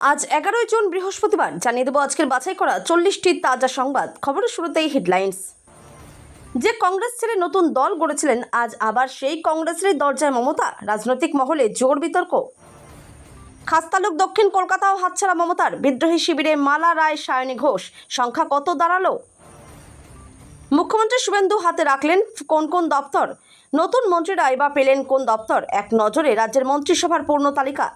আজ 11 জুন বৃহস্পতিবার জানিয়ে দেব আজকের বাছাই করা 40টি তাজা সংবাদ। খবরের শুরুতেই হেডলাইন্স। যে কংগ্রেস ছেড়ে নতুন দল গড়েছিলেন আজ আবার সেই কংগ্রেসেরই দরজায় মমতা। রাজনৈতিক মহলে জোর বিতর্ক। খাস্তালুক দক্ষিণ কলকাতাও হাতছাড়া মমতার। বিদ্রোহী শিবিরে মালা রায়, সায়নী ঘোষ সংখ্যা কত দাঁড়ালো? মুখ্যমন্ত্রী শুভেন্দু হাতে রাখলেন কোন কোন দপ্তর? নতুন মন্ত্রীরা এবার পেলেন কোন দপ্তর? এক নজরে রাজ্যের মন্ত্রিসভার পূর্ণ তালিকা।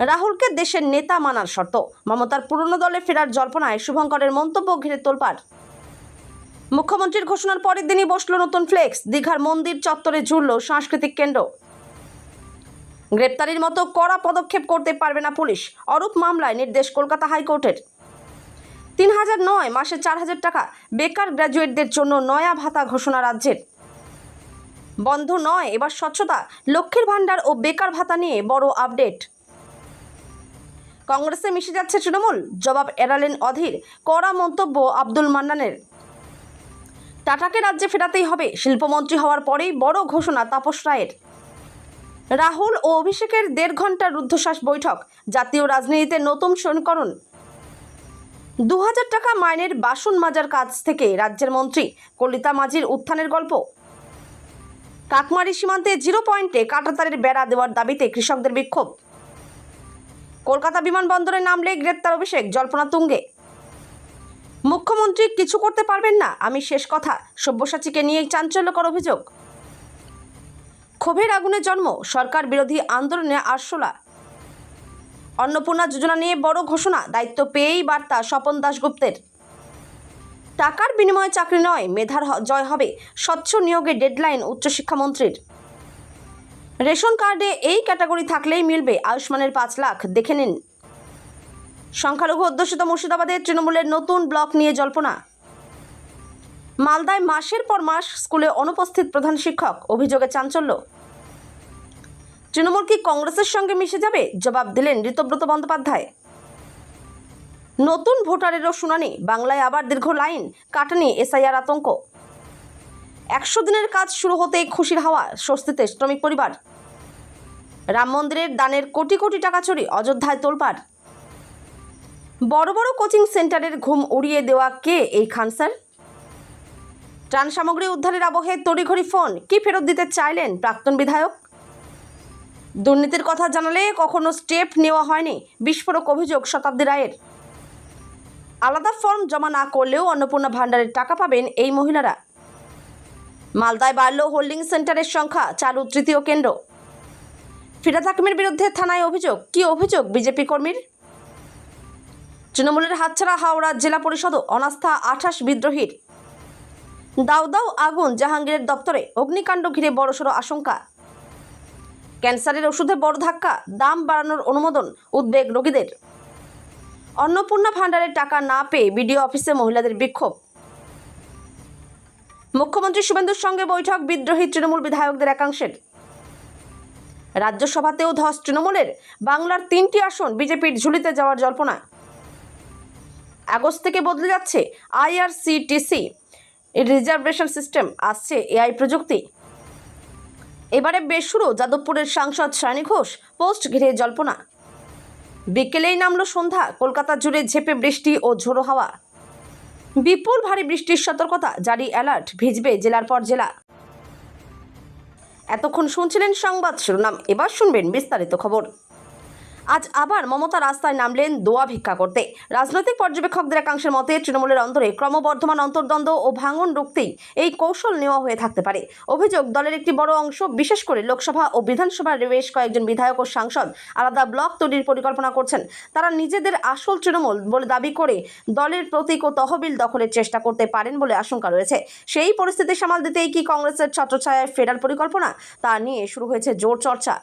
রাহুলকে দেশের নেতা মানার শর্ত। মমতার পুরনো দলে ফেরার জল্পনায় শুভঙ্করের মন্তব্য ঘিরে তোলপাড়। মুখ্যমন্ত্রীর ঘোষণার পরের দিনই বসল নতুন ফ্লেক্স। দীঘার মন্দির চত্বরে জুড়ল সাংস্কৃতিক কেন্দ্র। গ্রেপ্তারির মতো কড়া পদক্ষেপ করতে পারবে না পুলিশ। অরূপ মামলায় নির্দেশ কলকাতা হাইকোর্টের। 3000 নয়, মাসে 4000 টাকা। বেকার গ্র্যাজুয়েটদের জন্য নয়া ভাতা ঘোষণা রাজ্যের। বন্ধ নয় এবার স্বচ্ছতা। লক্ষ্মীর ভাণ্ডার ও বেকার ভাতা নিয়ে বড় আপডেট। কংগ্রেসে মিশে যাচ্ছে তৃণমূল, জবাব এড়ালেন অধীর। কড়া মন্তব্য আব্দুল মান্নানের। টাটাকে রাজ্যে ফেরাতেই হবে। শিল্পমন্ত্রী হওয়ার পরেই বড় ঘোষণা তাপস রায়ের। রাহুল ও অভিষেকের 1.5 ঘন্টার রুদ্ধশ্বাস বৈঠক। জাতীয় রাজনীতিতে নতুন সমীকরণ। 2000 টাকা মাইনের বাসন মাজার কাজ থেকে রাজ্যের মন্ত্রী। কলিতা মাঝির উত্থানের গল্প। কাকমারি সীমান্তে 0 পয়েন্টে কাঁটাতারের বেড়া দেওয়ার দাবিতে কৃষকদের বিক্ষোভ। কলকাতা বিমানবন্দরে নামলে গ্রেপ্তার অভিষেক, জল্পনা তুঙ্গে। মুখ্যমন্ত্রী কিছু করতে পারবেন না, আমি শেষ কথা। সব্যসাচীকে নিয়ে চাঞ্চল্যকর অভিযোগ। ক্ষোভের আগুনে জন্ম সরকার বিরোধী আন্দোলনে আরশোলা। অন্নপূর্ণা যোজনা নিয়ে বড় ঘোষণা। দায়িত্ব পেয়েই বার্তা স্বপন দাশগুপ্তের। টাকার বিনিময়ে চাকরি নয়, মেধার জয় হবে। স্বচ্ছ নিয়োগের ডেডলাইন উচ্চশিক্ষামন্ত্রীর। রেশন কার্ডে এই ক্যাটাগরি থাকলেই মিলবে আয়ুষ্মানের 5 লাখ। দেখে নিন। সংখ্যালঘু অধ্যুষিত মুর্শিদাবাদে তৃণমূলের নতুন ব্লক নিয়ে জল্পনা। মালদায় মাসের পর মাস স্কুলে অনুপস্থিত প্রধান শিক্ষক, অভিযোগে চাঞ্চল্য। তৃণমূল কি কংগ্রেসের সঙ্গে মিশে যাবে? জবাব দিলেন ঋতব্রত বন্দ্যোপাধ্যায়। নতুন ভোটারেরও শুনানি। বাংলায় আবার দীর্ঘ লাইন, কাটানি এসআইআর আতঙ্ক। 100 দিনের কাজ শুরু হতেই খুশির হাওয়া, স্বস্তিতে শ্রমিক পরিবার। রাম মন্দিরের দানের কোটি কোটি টাকা চুরি, অযোধ্যায় তোলপাড়। বড় বড় কোচিং সেন্টারের ঘুম উড়িয়ে দেওয়া কে এই খান স্যার? ত্রাণ সামগ্রী উদ্ধারের আবহে তড়িঘড়ি ফোন। কি ফেরত দিতে চাইলেন প্রাক্তন বিধায়ক? দুর্নীতির কথা জানালে কখনো স্টেপ নেওয়া হয়নি, বিস্ফোরক অভিযোগ শতাব্দী রায়ের। আলাদা ফর্ম জমা না করলেও অন্নপূর্ণা ভাণ্ডারের টাকা পাবেন এই মহিলারা। মালদায় বাড়ল হোল্ডিং সেন্টারের সংখ্যা, চালু 3য় কেন্দ্র। ফিরাদ হাকিমের বিরুদ্ধে থানায় অভিযোগ। কি অভিযোগ বিজেপি কর্মীর? তৃণমূলের হাতছাড়া হাওড়া জেলা পরিষদও, অনাস্থা 28 বিদ্রোহীর। দাউ দাউ আগুন জাহাঙ্গীরের দপ্তরে, অগ্নিকাণ্ড ঘিরে বড়সড় আশঙ্কা। ক্যান্সারের ওষুধে বড় ধাক্কা, দাম বাড়ানোর অনুমোদন, উদ্বেগ রোগীদের। অন্নপূর্ণা ভাণ্ডারের টাকা না পেয়ে বিডিও অফিসে মহিলাদের বিক্ষোভ। মুখ্যমন্ত্রী শুভেন্দুর সঙ্গে বৈঠক বিদ্রোহী তৃণমূল বিধায়কদের একাংশের। রাজ্যসভাতেও ধস তৃণমূলের। বাংলার 3টি আসন বিজেপির ঝুলিতে যাওয়ার জল্পনা। আগস্ট থেকে বদলে যাচ্ছে আইআরসিটিসি রিজার্ভেশন সিস্টেম, আসছে এআই প্রযুক্তি। এবারে বেশুরু যাদবপুরের সাংসদ সায়নী ঘোষ, পোস্ট ঘিরে জল্পনা। বিকেলেই নামলো সন্ধ্যা, কলকাতা জুড়ে ঝেঁপে বৃষ্টি ও ঝোড়ো হাওয়া। বিপুল ভারী বৃষ্টির সতর্কতা, জারি অ্যালার্ট, ভিজবে জেলার পর জেলা। এতক্ষণ শুনছিলেন সংবাদ শিরোনাম, এবার শুনবেন বিস্তারিত খবর। আজ আবার মমতা রাস্তায় নামলেন দোয়া ভিক্ষা করতে। রাজনৈতিক পর্যবেক্ষকদের একাংশের মতে তৃণমূলের অন্তরে ক্রমবর্ধমান অন্তর্দ্বন্দ্ব ও ভাঙন রুখতেই এই কৌশল নেওয়া হয়ে থাকতে পারে। অভিযোগ, দলের একটি বড় অংশ, বিশেষ করে লোকসভা ও বিধানসভার বেশ কয়েকজন বিধায়ক ও সাংসদ আলাদা ব্লক তৈরির পরিকল্পনা করছেন। তারা নিজেদের আসল তৃণমূল বলে দাবি করে দলের প্রতীক ও তহবিল দখলের চেষ্টা করতে পারেন বলে আশঙ্কা রয়েছে। সেই পরিস্থিতি সামাল দিতেই কি কংগ্রেসের ছত্রছায়ায় ফেরার পরিকল্পনা, তা নিয়ে শুরু হয়েছে জোর চর্চা।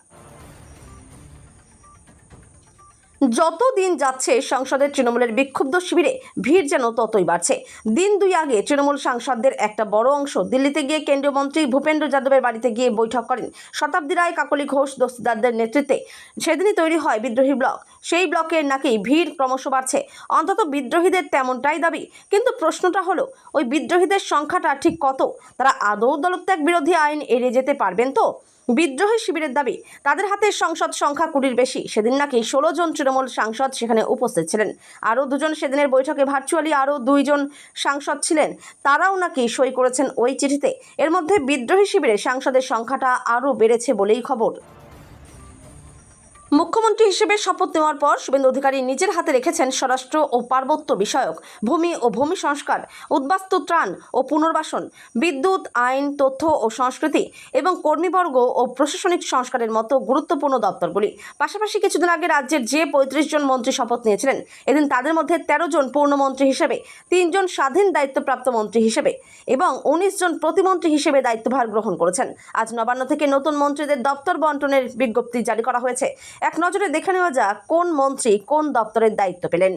যত দিন যাচ্ছে সংসদের তৃণমূলের বিক্ষুব্ধ শিবিরে ভিড় যেন ততই বাড়ছে। দিন 2 আগে তৃণমূল সাংসদদের একটা বড় অংশ দিল্লিতে গিয়ে কেন্দ্রীয় মন্ত্রী ভূপেন্দ্র যাদবের বাড়িতে গিয়ে বৈঠক করেন শতাব্দী রায়, কাকলি ঘোষ দস্তিদারদের নেতৃত্বে। সেদিনই তৈরি হয় বিদ্রোহী ব্লক। সেই ব্লকের নাকি ভিড় ক্রমশ বাড়ছে, অন্তত বিদ্রোহীদের তেমনটাই দাবি। কিন্তু প্রশ্নটা হলো, ওই বিদ্রোহীদের সংখ্যাটা ঠিক কত? তারা আদৌ দলত্যাগ বিরোধী আইন এড়িয়ে যেতে পারবেন তো? বিদ্রোহী শিবিরের দাবি, তাদের হাতে সংসদ সংখ্যা 20-র বেশি। সেদিন নাকি 16 জন তৃণমূল সাংসদ সেখানে উপস্থিত ছিলেন। আরও 2 জন সেদিনের বৈঠকে ভার্চুয়ালি আরও 2 জন সাংসদ ছিলেন, তারাও নাকি সই করেছেন ওই চিঠিতে। এর মধ্যে বিদ্রোহী শিবিরে সাংসদের সংখ্যাটা আরও বেড়েছে বলেই খবর। মুখ্যমন্ত্রী হিসেবে শপথ নেওয়ার পর শুভেন্দু অধিকারী নিজের হাতে রেখেছেন স্বরাষ্ট্র ও পার্বত্য বিষয়ক, ভূমি ও ভূমি সংস্কার, উদ্বাস্তু ত্রাণ ও পুনর্বাসন, বিদ্যুৎ, আইন, তথ্য ও সংস্কৃতি এবং কর্মীবর্গ ও প্রশাসনিক সংস্কারের মতো গুরুত্বপূর্ণ দপ্তরগুলি। পাশাপাশি কিছুদিন আগে রাজ্যের যে 35 জন মন্ত্রী শপথ নিয়েছিলেন, এদিন তাদের মধ্যে 13 জন পূর্ণমন্ত্রী হিসেবে, 3 জন স্বাধীন দায়িত্বপ্রাপ্ত মন্ত্রী হিসেবে এবং 19 জন প্রতিমন্ত্রী হিসেবে দায়িত্বভার গ্রহণ করেছেন। আজ নবান্ন থেকে নতুন মন্ত্রীদের দপ্তর বন্টনের বিজ্ঞপ্তি জারি করা হয়েছে। এক নজরে দেখে নেওয়া যাক কোন মন্ত্রী কোন দপ্তরের দায়িত্ব পেলেন।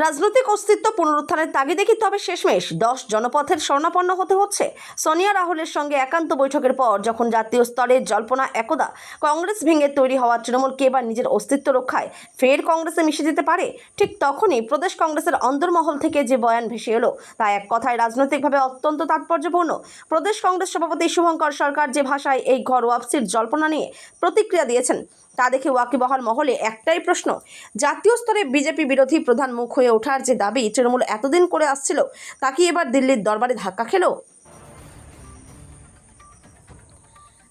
রাজনৈতিক অস্তিত্ব পুনরুত্থানের তাগিদে কি তবে শেষমেশ 10 জনপথের শরণাপন্ন হতে হচ্ছে? সোনিয়া রাহুলের সঙ্গে একান্ত বৈঠকের পর যখন জাতীয় স্তরে জল্পনা একদা কংগ্রেস ভেঙে তৈরি হওয়া তৃণমূলকে এবার নিজের অস্তিত্ব রক্ষায় ফের কংগ্রেসে মিশে যেতে পারে, ঠিক তখনই প্রদেশ কংগ্রেসের অন্দরমহল থেকে যে বয়ান ভেসে এলো তা এক কথায় রাজনৈতিকভাবে অত্যন্ত তাৎপর্যপূর্ণ। প্রদেশ কংগ্রেস সভাপতি শুভঙ্কর সরকার যে ভাষায় এই ঘর ওয়াপসির জল্পনা নিয়ে প্রতিক্রিয়া দিয়েছেন তা দেখে ওয়াকিবহাল মহলে একটাই প্রশ্ন, জাতীয় স্তরে বিজেপি বিরোধী প্রধান মুখ হয়ে ওঠার যে দাবি তৃণমূল এতদিন করে আসছিল তা কি এবার দিল্লির দরবারে ধাক্কা খেলো?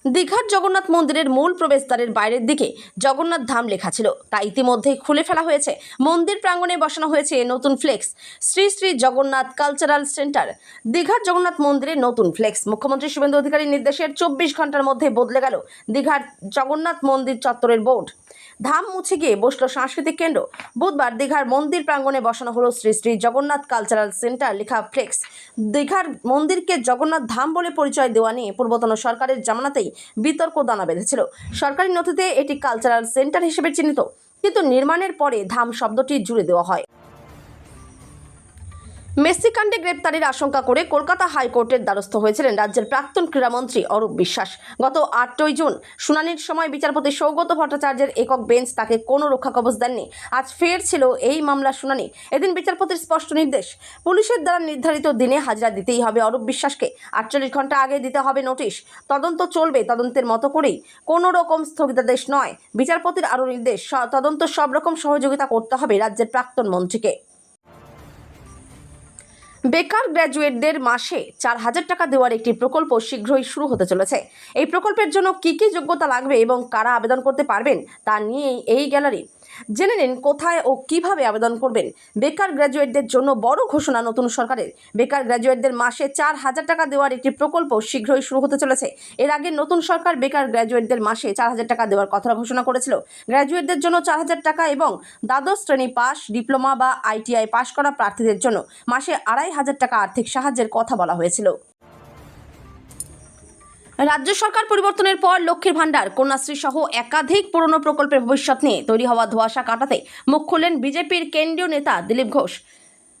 দীঘার জগন্নাথ মন্দিরের মূল প্রবেশদ্বারের বাইরের দিকে জগন্নাথ ধাম লেখা ছিল, তা ইতিমধ্যেই খুলে ফেলা হয়েছে। মন্দির প্রাঙ্গণে বসানো হয়েছে নতুন flex, Shri Shri Jagannath cultural centre. দীঘার জগন্নাথ মন্দিরের নতুন ফ্লেক্স মুখ্যমন্ত্রী শুভেন্দু অধিকারীর নির্দেশের 24 ঘন্টার মধ্যে বদলে গেল দীঘার জগন্নাথ মন্দির চত্বরের বোর্ড। ধাম মুছে গিয়ে বসলো সাংস্কৃতিক কেন্দ্র। বুধবার দীঘার মন্দির প্রাঙ্গণে বসানো হলো শ্রী শ্রী জগন্নাথ কালচারাল সেন্টার লেখা ফ্লেক্স। দীঘার মন্দিরকে জগন্নাথ ধাম বলে পরিচয় দেওয়া নিয়ে পূর্বতন সরকারের জামানাতেই বিতর্ক দানা বেঁধেছিল। সরকারি নথিতে এটি কালচারাল সেন্টার হিসেবে চিহ্নিত, কিন্তু নির্মাণের পরে ধাম শব্দটি জুড়ে দেওয়া হয়। মেসি কাণ্ডে গ্রেপ্তারের আশঙ্কা করে কলকাতা হাইকোর্টের দ্বারস্থ হয়েছিলেন রাজ্যের প্রাক্তন ক্রীড়ামন্ত্রী অরূপ বিশ্বাস। গত 8ই জুন শুনানির সময় বিচারপতি সৌগত ভট্টাচার্যের একক বেঞ্চ তাকে কোনো রক্ষাকবচ দেননি। আজ ফের ছিল এই মামলার শুনানি। এদিন বিচারপতির স্পষ্ট নির্দেশ, পুলিশের দ্বারা নির্ধারিত দিনে হাজিরা দিতেই হবে অরূপ বিশ্বাসকে। 48 ঘন্টা আগে দিতে হবে নোটিশ। তদন্ত চলবে তদন্তের মতো করেই, কোনো রকম স্থগিতাদেশ নয়। বিচারপতির আরও নির্দেশ, তদন্ত সব রকম সহযোগিতা করতে হবে রাজ্যের প্রাক্তন মন্ত্রীকে। বেকার গ্র্যাজুয়েটদের মাসে 4,000 টাকা দেওয়ার একটি প্রকল্প শীঘ্রই শুরু হতে চলেছে। এই প্রকল্পের জন্য কী কী যোগ্যতা লাগবে এবং কারা আবেদন করতে পারবেন তা নিয়েই এই গ্যালারি। জেনে নিন কোথায় ও কিভাবে আবেদন করবেন। বেকার গ্র্যাজুয়েটদের জন্য বড় ঘোষণা নতুন সরকারের। বেকার গ্র্যাজুয়েটদের মাসে 4,000 টাকা দেওয়ার একটি প্রকল্প শীঘ্রই শুরু হতে চলেছে। এর আগে নতুন সরকার বেকার গ্র্যাজুয়েটদের মাসে 4,000 টাকা দেওয়ার কথা ঘোষণা করেছিল। গ্র্যাজুয়েটদের জন্য 4,000 টাকা এবং দ্বাদশ শ্রেণী পাস, ডিপ্লোমা বা ITI পাস করা প্রার্থীদের জন্য মাসে 2,500 টাকা আর্থিক সাহায্যের কথা বলা হয়েছিল। রাজ্য সরকার পরিবর্তনের পর লক্ষ্মীর ভাণ্ডার, কন্যাশ্রী সহ একাধিক পুরনো প্রকল্পের ভবিষ্যৎ নিয়ে তৈরি হওয়া ধোঁয়াশা কাটাতে মুখ খুললেন বিজেপির কেন্দ্রীয় নেতা দিলীপ ঘোষ।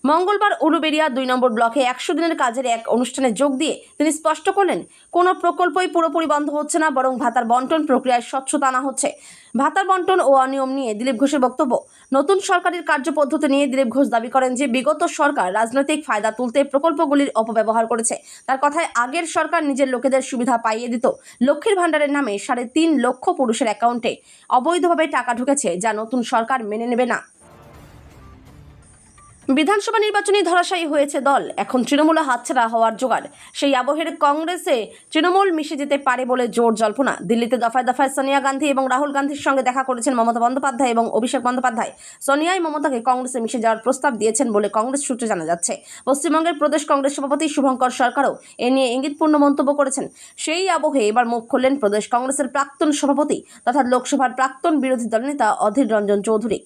মঙ্গলবার উলুবেড়িয়া 2 নম্বর ব্লকে 100 দিনের কাজের এক অনুষ্ঠানে যোগ দিয়ে তিনি স্পষ্ট করলেন, কোনো প্রকল্পই পুরোপুরি বন্ধ হচ্ছে না, বরং ভাতার বন্টন প্রক্রিয়ায় স্বচ্ছতা আনা হচ্ছে। ভাতার বন্টন ও অনিয়ম নিয়ে দিলীপ ঘোষের বক্তব্য। নতুন সরকারের কার্যপদ্ধতি নিয়ে দিলীপ ঘোষ দাবি করেন যে বিগত সরকার রাজনৈতিক ফায়দা তুলতে প্রকল্পগুলির অপব্যবহার করেছে। তার কথায় আগের সরকার নিজের লোকেদের সুবিধা পাইয়ে দিত। লক্ষ্মীর ভাণ্ডারের নামে 3.5 লক্ষ পুরুষের অ্যাকাউন্টে অবৈধভাবে টাকা ঢুকেছে, যা নতুন সরকার মেনে নেবে না। বিধানসভা নির্বাচনে ধরাশায়ী হয়েছে দল, এখন তৃণমূলে হাতছাড়া হওয়ার জোগাড়। সেই আবহের কংগ্রেসে তৃণমূল মিশে যেতে পারে বলে জোর জল্পনা। দিল্লিতে দফায় দফায় সোনিয়া গান্ধী এবং রাহুল গান্ধীর সঙ্গে দেখা করেছেন মমতা বন্দ্যোপাধ্যায় এবং অভিষেক বন্দ্যোপাধ্যায়। সোনিয়াই মমতাকে কংগ্রেসে মিশে যাওয়ার প্রস্তাব দিয়েছেন বলে কংগ্রেস সূত্রে জানা যাচ্ছে। পশ্চিমবঙ্গের প্রদেশ কংগ্রেস সভাপতি শুভঙ্কর সরকারও এ নিয়ে ইঙ্গিতপূর্ণ মন্তব্য করেছেন। সেই আবহে এবার মুখ খুললেন প্রদেশ কংগ্রেসের প্রাক্তন সভাপতি তথা লোকসভার প্রাক্তন বিরোধী দলনেতা অধীর রঞ্জন চৌধুরী।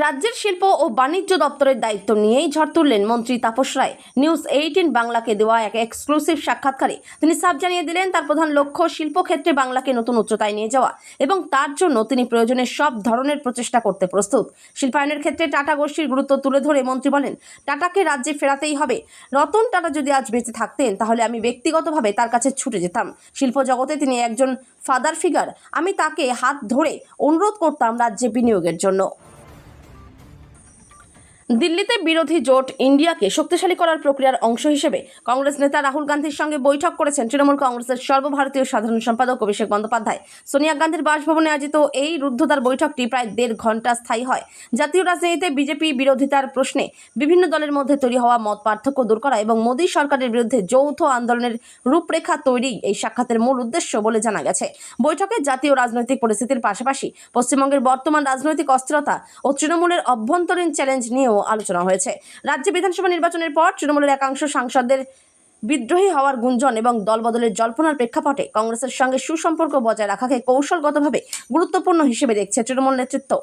রাজ্যের শিল্প ও বাণিজ্য দপ্তরের দায়িত্ব নিয়েই ঝড় তুললেন মন্ত্রী তাপস রায়। নিউজ 18 বাংলাকে দেওয়া এক এক্সক্লুসিভ সাক্ষাৎকারে তিনি সাফ জানিয়ে দিলেন, তার প্রধান লক্ষ্য শিল্পক্ষেত্রে বাংলাকে নতুন উচ্চতায় নিয়ে যাওয়া এবং তার জন্য তিনি প্রয়োজনে সব ধরনের প্রচেষ্টা করতে প্রস্তুত। শিল্পায়নের ক্ষেত্রে টাটা গোষ্ঠীর গুরুত্ব তুলে ধরে মন্ত্রী বলেন, টাটাকে রাজ্যে ফেরাতেই হবে। রতন টাটা যদি আজ বেঁচে থাকতেন তাহলে আমি ব্যক্তিগতভাবে তার কাছে ছুটে যেতাম। শিল্প জগতে তিনি একজন ফাদার ফিগার। আমি তাকে হাত ধরে অনুরোধ করতাম রাজ্যে বিনিয়োগের জন্য। দিল্লিতে বিরোধী জোট ইন্ডিয়াকে শক্তিশালী করার প্রক্রিয়ার অংশ হিসেবে কংগ্রেস নেতা রাহুল গান্ধীর সঙ্গে বৈঠক করেছেন তৃণমূল কংগ্রেসের সর্বভারতীয় সাধারণ সম্পাদক অভিষেক বন্দ্যোপাধ্যায়। সোনিয়া গান্ধীর বাসভবনে আয়োজিত এই রুদ্ধদ্বার বৈঠকটি প্রায় 1.5 ঘন্টা স্থায়ী হয়। জাতীয় রাজনীতিতে বিজেপি বিরোধিতার প্রশ্নে বিভিন্ন দলের মধ্যে তৈরি হওয়া মত পার্থক্য দূর করা এবং মোদী সরকারের বিরুদ্ধে যৌথ আন্দোলনের রূপরেখা তৈরি এই সাক্ষাতের মূল উদ্দেশ্য বলে জানা গেছে। বৈঠকে জাতীয় রাজনৈতিক পরিস্থিতির পাশাপাশি পশ্চিমবঙ্গের বর্তমান রাজনৈতিক অস্থিরতা ও তৃণমূলের অভ্যন্তরীণ চ্যালেঞ্জ নিয়েও আলোচনা হয়েছে। রাজ্য বিধানসভা নির্বাচনের পর তৃণমূলের একাংশ সাংসদদের বিদ্রোহী হওয়ার গুঞ্জন এবং দলবদলের জল্পনার প্রেক্ষাপটে কংগ্রেসের সঙ্গে সুসম্পর্ক বজায় রাখাকে কৌশলগতভাবে গুরুত্বপূর্ণ হিসেবে দেখছে তৃণমূল নেতৃত্ব।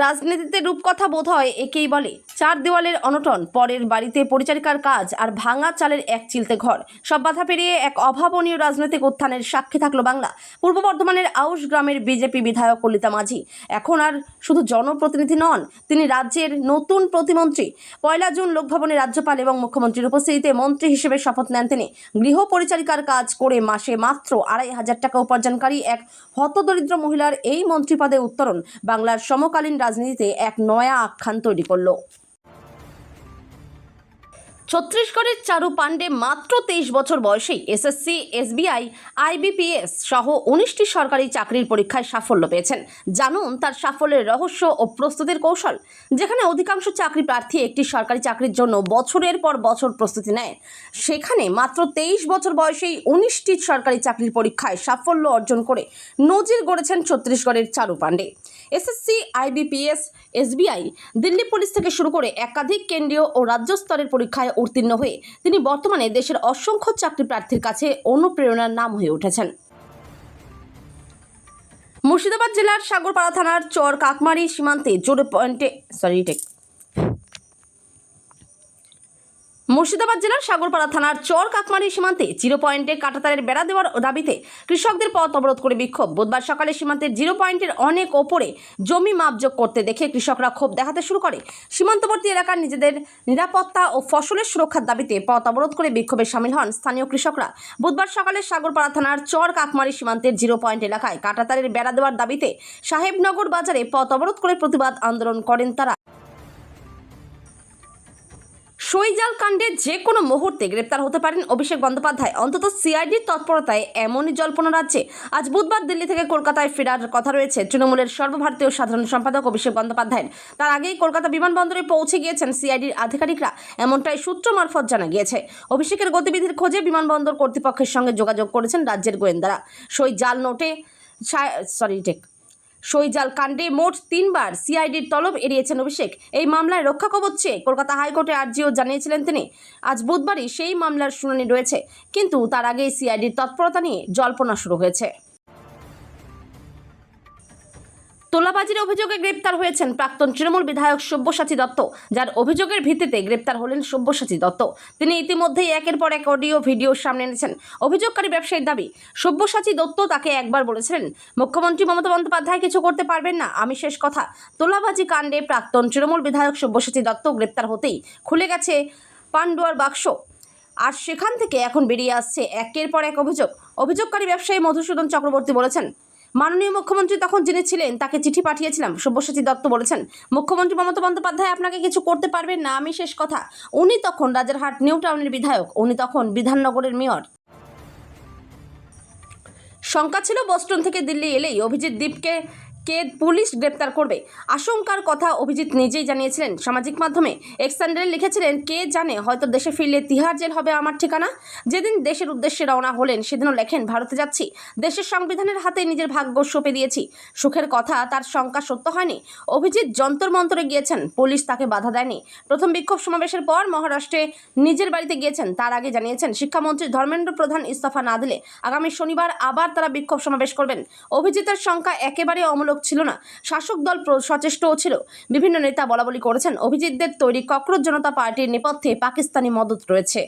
রাজনীতিতে রূপকথা বোধ হয় একেই বলে। 4 দেওয়ালের অনটন, পরের বাড়িতে পরিচারিকার কাজ আর ভাঙা চালের এক চিলতে ঘর, সব বাধা পেরিয়ে এক অভাবনীয় রাজনৈতিক উত্থানের সাক্ষী থাকলো বাংলা। পূর্ব বর্ধমানের আউশ গ্রামের বিজেপি বিধায়ক কলিতা মাঝি এখন আর শুধু জনপ্রতিনিধি নন, তিনি রাজ্যের নতুন প্রতিমন্ত্রী। 1 জুন লোকভবনে রাজ্যপাল এবং মুখ্যমন্ত্রীর উপস্থিতিতে মন্ত্রী হিসেবে শপথ নেন তিনি। গৃহ পরিচারিকার কাজ করে মাসে মাত্র 2,500 টাকা উপার্জনকারী এক হতদরিদ্র মহিলার এই মন্ত্রীপদে উত্তরণ বাংলার সমকালীন রাজনীতিতে এক নয়া আখ্যান তৈরি করলো। ছত্তিশগড়ের চারু পাণ্ডে মাত্র 23 বছর বয়সেই এসএসসি, এসবিআই, আইবিপিএস সহ 19টি সরকারি চাকরির পরীক্ষায় সাফল্য পেয়েছেন। জানুন তার সাফল্যের রহস্য ও প্রস্তুতির কৌশল। যেখানে অধিকাংশ চাকরি প্রার্থী একটি সরকারি চাকরির জন্য বছরের পর বছর প্রস্তুতি নেয়, সেখানে মাত্র 23 বছর বয়সেই 19টি সরকারি চাকরির পরীক্ষায় সাফল্য অর্জন করে নজির গড়েছেন ছত্তিশগড়ের Charu Pandey. SSC, IBPS, SBI, Delhi police থেকে শুরু করে একাধিক কেন্দ্রীয় ও রাজ্য স্তরের পরীক্ষায় উত্তীর্ণ হয়ে তিনি বর্তমানে দেশের অসংখ্য চাকরি প্রার্থীর কাছে অনুপ্রেরণার নাম হয়ে উঠেছেন। মুর্শিদাবাদ জেলার সাগরপাড়া থানার চর কাকমারি সীমান্তে জিরো পয়েন্টে কাঁটাতারের বেড়া দেওয়ার দাবিতে কৃষকদের পথ অবরোধ করে বিক্ষোভ। বুধবার সকালে সীমান্তের 0 পয়েন্টের অনেক ওপরে জমি মাপযোগ করতে দেখে কৃষকরা ক্ষোভ দেখাতে শুরু করে। সীমান্তবর্তী এলাকার নিজেদের নিরাপত্তা ও ফসলের সুরক্ষার দাবিতে পথ অবরোধ করে বিক্ষোভে সামিল হন স্থানীয় কৃষকরা। বুধবার সকালে সাগরপাড়া থানার চর কাকমারি সীমান্তের 0 পয়েন্ট এলাকায় কাঁটাতারের বেড়া দেওয়ার দাবিতে সাহেবনগর বাজারে পথ অবরোধ করে প্রতিবাদ আন্দোলন করেন তারা। সইজাল কাণ্ডে যে কোনো মুহূর্তে গ্রেপ্তার হতে পারেন অভিষেক বন্দ্যোপাধ্যায়। অন্তত সিআইডির তৎপরতায় এমনই জল্পনা রাজ্যে। আজ বুধবার দিল্লি থেকে কলকাতায় ফেরার কথা রয়েছে তৃণমূলের সর্বভারতীয় সাধারণ সম্পাদক অভিষেক বন্দ্যোপাধ্যায়ের। তার আগেই কলকাতা বিমানবন্দরে পৌঁছে গিয়েছেন সিআইডির আধিকারিকরা, এমনটাই সূত্র মারফত জানা গিয়েছে। অভিষেকের গতিবিধির খোঁজে বিমানবন্দর কর্তৃপক্ষের সঙ্গে যোগাযোগ করেছেন রাজ্যের গোয়েন্দারা। সইজাল কাণ্ডে মোট 3 বার সিআইডির তলব এড়িয়েছেন অভিষেক। এই মামলায় রক্ষা কবচ চেয়ে কলকাতা হাইকোর্টে আর্জিও জানিয়েছিলেন তিনি। আজ বুধবারই সেই মামলার শুনানি রয়েছে, কিন্তু তার আগেই সিআইডির তৎপরতা নিয়ে জল্পনা শুরু হয়েছে। তোলাবাজির অভিযোগে গ্রেপ্তার হয়েছেন প্রাক্তন তৃণমূল বিধায়ক সব্যসাচী দত্ত, যার অভিযোগের ভিত্তিতে গ্রেপ্তার হলেন সব্যসাচী দত্ত। তিনি ইতিমধ্যেই একের পর এক অডিও ভিডিও সামনে এনেছেন। অভিযোগকারী ব্যবসায়ীর দাবি, সব্যসাচী দত্ত তাকে একবার বলেছিলেন, মুখ্যমন্ত্রী মমতা বন্দ্যোপাধ্যায় কিছু করতে পারবেন না, আমি শেষ কথা। তোলাবাজি কাণ্ডে প্রাক্তন তৃণমূল বিধায়ক সব্যসাচী দত্ত গ্রেপ্তার হতেই খুলে গেছে পান্ডুয়ার বাক্স, আর সেখান থেকে এখন বেরিয়ে আসছে একের পর এক অভিযোগ। অভিযোগকারী ব্যবসায়ী মধুসূদন চক্রবর্তী বলেছেন, মাননীয় মুখ্যমন্ত্রী তখন যিনি ছিলেন তাকে চিঠি পাঠিয়েছিলাম। সব্যসাচী দত্ত বলেছেন, মুখ্যমন্ত্রী মমতা বন্দ্যোপাধ্যায় আপনাকে কিছু করতে পারবেন না, আমি শেষ কথা। উনি তখন রাজারহাট নিউ টাউনের বিধায়ক, উনি তখন বিধাননগরের মেয়র। শঙ্কা ছিল বোস্টন থেকে দিল্লি এলেই অভিজিৎ দীপকে পুলিশ গ্রেপ্তার করবে। আশঙ্কার কথা অভিজিৎ নিজেই জানিয়েছিলেন সামাজিক মাধ্যমে। এক্সট্যান্ডারে লিখেছিলেন, কে জানে হয়তো দেশে ফিরলে তিহার জেল হবে আমার ঠিকানা। যেদিন দেশের উদ্দেশ্যে রওনা হলেন সেদিনও লেখেন, ভারতে যাচ্ছি, দেশের সংবিধানের হাতে নিজের ভাগ্য সঁপে দিয়েছি। সুখের কথা, তার শঙ্কা সত্য হয়নি। অভিজিৎ যন্তর মন্তরে গিয়েছেন, পুলিশ তাকে বাধা দেয়নি। প্রথম বিক্ষোভ সমাবেশের পর মহারাষ্ট্রে নিজের বাড়িতে গিয়েছেন। তার আগে জানিয়েছেন, শিক্ষামন্ত্রী ধর্মেন্দ্র প্রধান ইস্তফা না দিলে আগামী শনিবার আবার তারা বিক্ষোভ সমাবেশ করবেন। অভিজিতের শঙ্কা একেবারে অমূলক ছিল না, শাসক দল সচেষ্টও ছিল। বিভিন্ন নেতা বলাবলি করেছেন, অভিজিৎদের তৈরি ককরোচ জনতা পার্টির নেপথ্যে পাকিস্তানি মদত রয়েছে।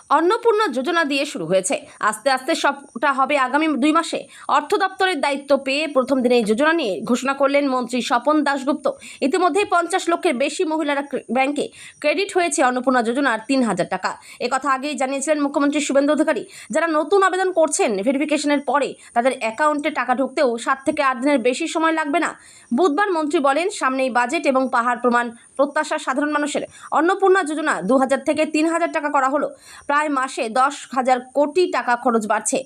অন্নপূর্ণা যোজনা দিয়ে শুরু হয়েছে, আস্তে আস্তে সবটা হবে আগামী 2 মাসে। অর্থ দপ্তরের দায়িত্ব পেয়ে প্রথম দিনে এই যোজনা নিয়ে ঘোষণা করলেন মন্ত্রী স্বপন দাশগুপ্ত। ইতিমধ্যে 50 লক্ষের বেশি মহিলারা ব্যাংকে ক্রেডিট হয়েছে অন্নপূর্ণা যোজনার 3000 টাকা। একথা আগেই জানিয়েছিলেন মুখ্যমন্ত্রী শুভেন্দু অধিকারী। যারা নতুন আবেদন করছেন, ভেরিফিকেশনের পরে তাদের অ্যাকাউন্টে টাকা ঢুকতেও 7 থেকে 8 দিনের বেশি সময় লাগবে না। বুধবার মন্ত্রী বলেন, সামনেই বাজেট এবং পাহাড় প্রমাণ প্রত্যাশা সাধারণ মানুষের। অন্নপূর্ণা যোজনা 2000 থেকে 3000 টাকা করা হলো, প্রায় মাসে 10,000 কোটি টাকা খরচ বাড়ছে।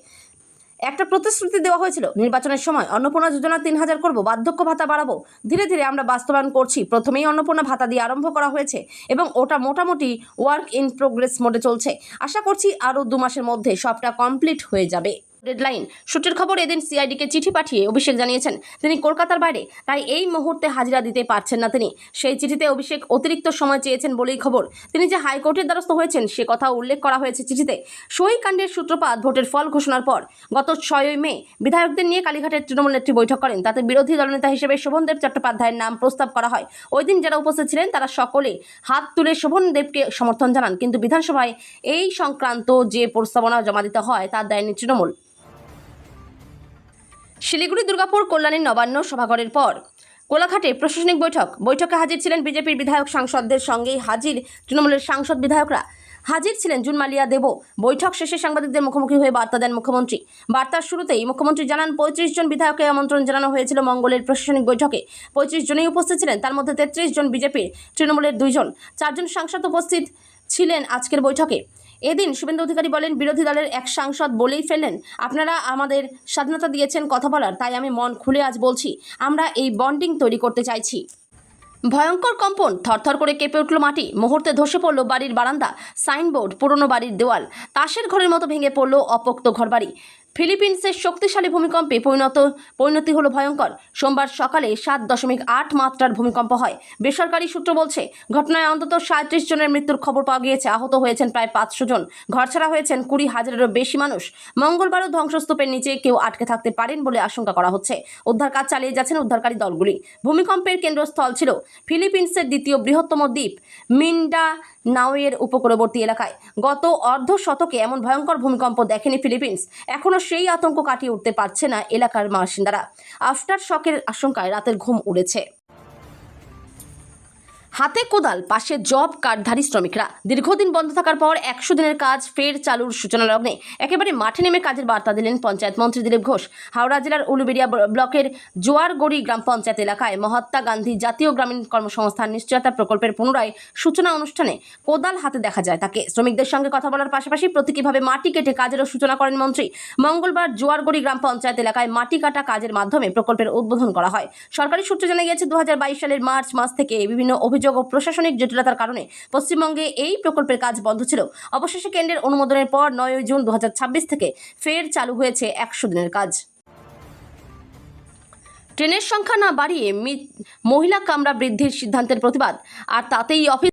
একটা প্রতিশ্রুতি দেওয়া হয়েছিল নির্বাচনের সময়, অন্নপূর্ণা যোজনা 3000 করব, বার্ধক্য ভাতা বাড়াবো। ধীরে ধীরে আমরা বাস্তবায়ন করছি। প্রথমেই অন্নপূর্ণা ভাতা দিয়ে আরম্ভ করা হয়েছে এবং ওটা মোটামুটি ওয়ার্ক ইন প্রোগ্রেস মোডে চলছে। আশা করছি আরও 2 মাসের মধ্যে সবটা কমপ্লিট হয়ে যাবে। ডেডলাইন সূত্রের খবর, এদিন সিআইডিকে চিঠি পাঠিয়ে অভিষেক জানিয়েছেন তিনি কলকাতার বাইরে, তাই এই মুহূর্তে হাজিরা দিতে পারছেন না তিনি। সেই চিঠিতে অভিষেক অতিরিক্ত সময় চেয়েছেন বলেই খবর। তিনি যে হাইকোর্টের দ্বারস্থ হয়েছেন সে কথা উল্লেখ করা হয়েছে চিঠিতে। সই কাণ্ডের সূত্রপাত ভোটের ফল ঘোষণার পর। গত 6 মে বিধায়কদের নিয়ে কালীঘাটের তৃণমূল নেত্রী বৈঠক করেন। তাতে বিরোধী দলনেতা হিসেবে শোভনদেব চট্টোপাধ্যায়ের নাম প্রস্তাব করা হয়। ওই দিন যারা উপস্থিত ছিলেন তারা সকলে হাত তুলে শোভনদেবকে সমর্থন জানান, কিন্তু বিধানসভায় এই সংক্রান্ত যে প্রস্তাবনা জমা দিতে হয় তা দেয়নি তৃণমূল। শিলিগুড়ি, দুর্গাপুর, কল্যাণীর নবান্ন সভাঘরের পর কোলাঘাটে প্রশাসনিক বৈঠকে হাজির ছিলেন বিজেপির বিধায়ক সাংসদদের সঙ্গেই হাজির তৃণমূলের সাংসদ বিধায়করা। হাজির ছিলেন জুনমালিয়া দেবও। বৈঠক শেষে সাংবাদিকদের মুখোমুখি হয়ে বার্তা দেন মুখ্যমন্ত্রী। বার্তার শুরুতেই মুখ্যমন্ত্রী জানান, 35 জন বিধায়ককে আমন্ত্রণ জানানো হয়েছিল মঙ্গলের প্রশাসনিক বৈঠকে। 35 জনেই উপস্থিত ছিলেন, তার মধ্যে 33 জন বিজেপির, তৃণমূলের 2 জন, 4 জন সাংসদ উপস্থিত ছিলেন আজকের বৈঠকে। এদিন শুভেন্দু অধিকারী বলেন, বিরোধী দলের এক সাংসদ বলেই ফেললেন, আপনারা আমাদের স্বাধীনতা দিয়েছেন কথা বলার, তাই আমি মন খুলে আজ বলছি, আমরা এই বন্ডিং তৈরি করতে চাইছি। ভয়ঙ্কর কম্পন, থরথর করে কেঁপে উঠল মাটি, মুহূর্তে ধসে পড়ল বাড়ির বারান্দা, সাইনবোর্ড, পুরনো বাড়ির দেওয়াল, তাসের ঘরের মতো ভেঙে পড়ল অপোক্ত ঘরবাড়ি। ফিলিপিন্সের শক্তিশালী ভূমিকম্পে পরিণতি হলো ভয়ঙ্কর। সোমবার সকালে 7.8 মাত্রার ভূমিকম্প হয়। বেসরকারি সূত্র বলছে, ঘটনায় অন্তত 37 জনের মৃত্যুর খবর পাওয়া গিয়েছে। আহত হয়েছেন প্রায় 500 জন। ঘরছাড়া হয়েছেন 20,000-এরও বেশি মানুষ। মঙ্গলবারও ধ্বংসস্তূপের নিচে কেউ আটকে থাকতে পারেন বলে আশঙ্কা করা হচ্ছে। উদ্ধার কাজ চালিয়ে যাচ্ছেন উদ্ধারকারী দলগুলি। ভূমিকম্পের কেন্দ্রস্থল ছিল ফিলিপিন্সের দ্বিতীয় বৃহত্তম দ্বীপ মিন্ডানাওয়ের উপকূলবর্তী এলাকায়। গত অর্ধ শতকে এমন ভয়ঙ্কর ভূমিকম্প দেখেনি ফিলিপিন্স। এখনও সেই আতঙ্ক কাটিয়ে উঠতে পারছে না এলাকার বাসিন্দারা। আফটার শকের আশঙ্কায় রাতের ঘুম উড়েছে। হাতে কোদাল, পাশে জব কার্ডধারী শ্রমিকরা। দীর্ঘদিন বন্ধ থাকার পর 100 দিনের কাজ ফের চালুর সূচনা লগ্নে একেবারে মাঠে নেমে কাজের বার্তা দিলেন পঞ্চায়েত মন্ত্রী দিলীপ ঘোষ। হাওড়া জেলার উলুবেড়িয়া ব্লকের জোয়ারগড়ি গ্রাম পঞ্চায়েত এলাকায় মহাত্মা গান্ধী জাতীয় গ্রামীণ কর্মসংস্থান নিশ্চয়তা প্রকল্পের পুনরায় সূচনা অনুষ্ঠানে কোদাল হাতে দেখা যায় তাকে। শ্রমিকদের সঙ্গে কথা বলার পাশাপাশি প্রতীকীভাবে মাটি কেটে কাজেরও সূচনা করেন মন্ত্রী। মঙ্গলবার জোয়ারগড়ি গ্রাম পঞ্চায়েত এলাকায় মাটি কাটা কাজের মাধ্যমে প্রকল্পের উদ্বোধন করা হয়। সরকারি সূত্রে জানা গিয়েছে, 2022 সালের মার্চ মাস থেকে বিভিন্ন অভিযোগ ও প্রশাসনিক জটিলতার কারণে পশ্চিমবঙ্গে এই প্রকল্পের কাজ বন্ধ ছিল। অবশেষে কেন্দ্রের অনুমোদনের পর 9 জুন 2026 থেকে ফের চালু হয়েছে 100 দিনের কাজ। ট্রেনের সংখ্যা না বাড়িয়ে মহিলা কামরা বৃদ্ধির সিদ্ধান্তের প্রতিবাদ, আর তাতেই অফিস